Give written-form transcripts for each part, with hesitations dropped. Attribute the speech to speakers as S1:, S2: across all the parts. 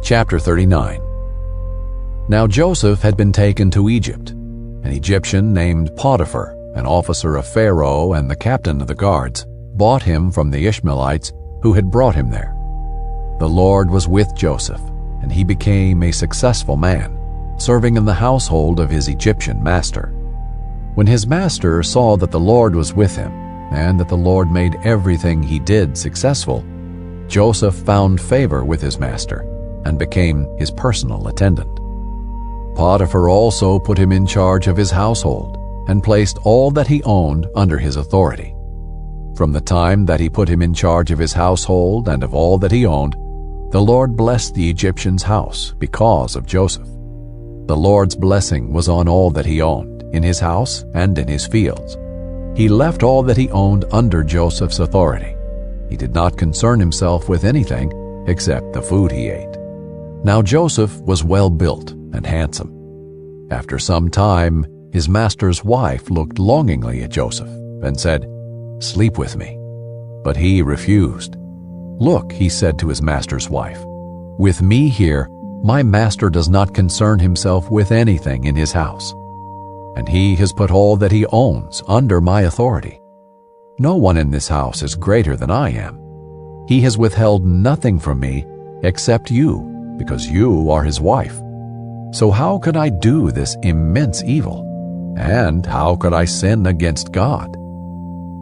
S1: Chapter 39. Now Joseph had been taken to Egypt. An Egyptian named Potiphar, an officer of Pharaoh and the captain of the guards, bought him from the Ishmaelites who had brought him there. The Lord was with Joseph, and he became a successful man, serving in the household of his Egyptian master. When his master saw that the Lord was with him, and that the Lord made everything he did successful, Joseph found favor with his master and became his personal attendant. Potiphar also put him in charge of his household and placed all that he owned under his authority. From the time that he put him in charge of his household and of all that he owned, the Lord blessed the Egyptian's house because of Joseph. The Lord's blessing was on all that he owned, in his house and in his fields. He left all that he owned under Joseph's authority. He did not concern himself with anything except the food he ate. Now Joseph was well built and handsome. After some time, his master's wife looked longingly at Joseph and said, "Sleep with me." But he refused. "Look," he said to his master's wife, "with me here, my master does not concern himself with anything in his house, and he has put all that he owns under my authority. No one in this house is greater than I am. He has withheld nothing from me except you, because you are his wife. So how could I do this immense evil? And how could I sin against God?"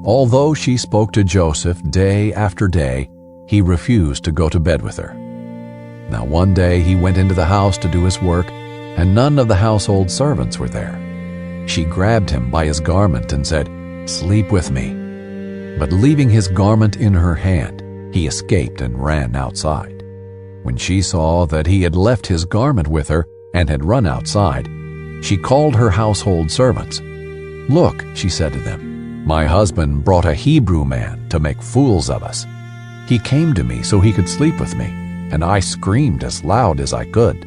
S1: Although she spoke to Joseph day after day, he refused to go to bed with her. Now one day he went into the house to do his work, and none of the household servants were there. She grabbed him by his garment and said, "Sleep with me." But leaving his garment in her hand, he escaped and ran outside. When she saw that he had left his garment with her and had run outside, she called her household servants. "Look," she said to them, "my husband brought a Hebrew man to make fools of us. He came to me so he could sleep with me, and I screamed as loud as I could.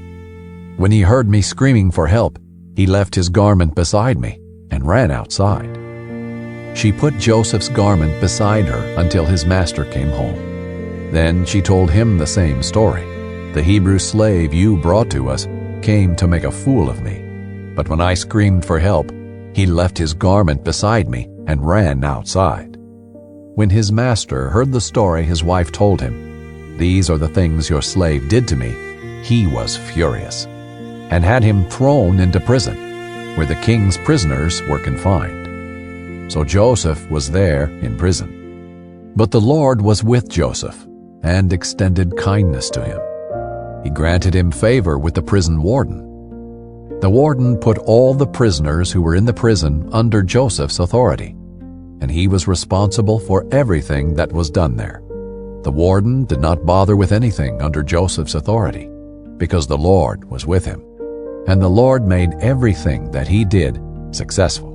S1: When he heard me screaming for help, he left his garment beside me and ran outside." She put Joseph's garment beside her until his master came home. Then she told him the same story. "The Hebrew slave you brought to us came to make a fool of me. But when I screamed for help, he left his garment beside me and ran outside." When his master heard the story his wife told him, "These are the things your slave did to me," he was furious and had him thrown into prison, where the king's prisoners were confined. So Joseph was there in prison. But the Lord was with Joseph and extended kindness to him. He granted him favor with the prison warden. The warden put all the prisoners who were in the prison under Joseph's authority, and he was responsible for everything that was done there. The warden did not bother with anything under Joseph's authority, because the Lord was with him, and the Lord made everything that he did successful.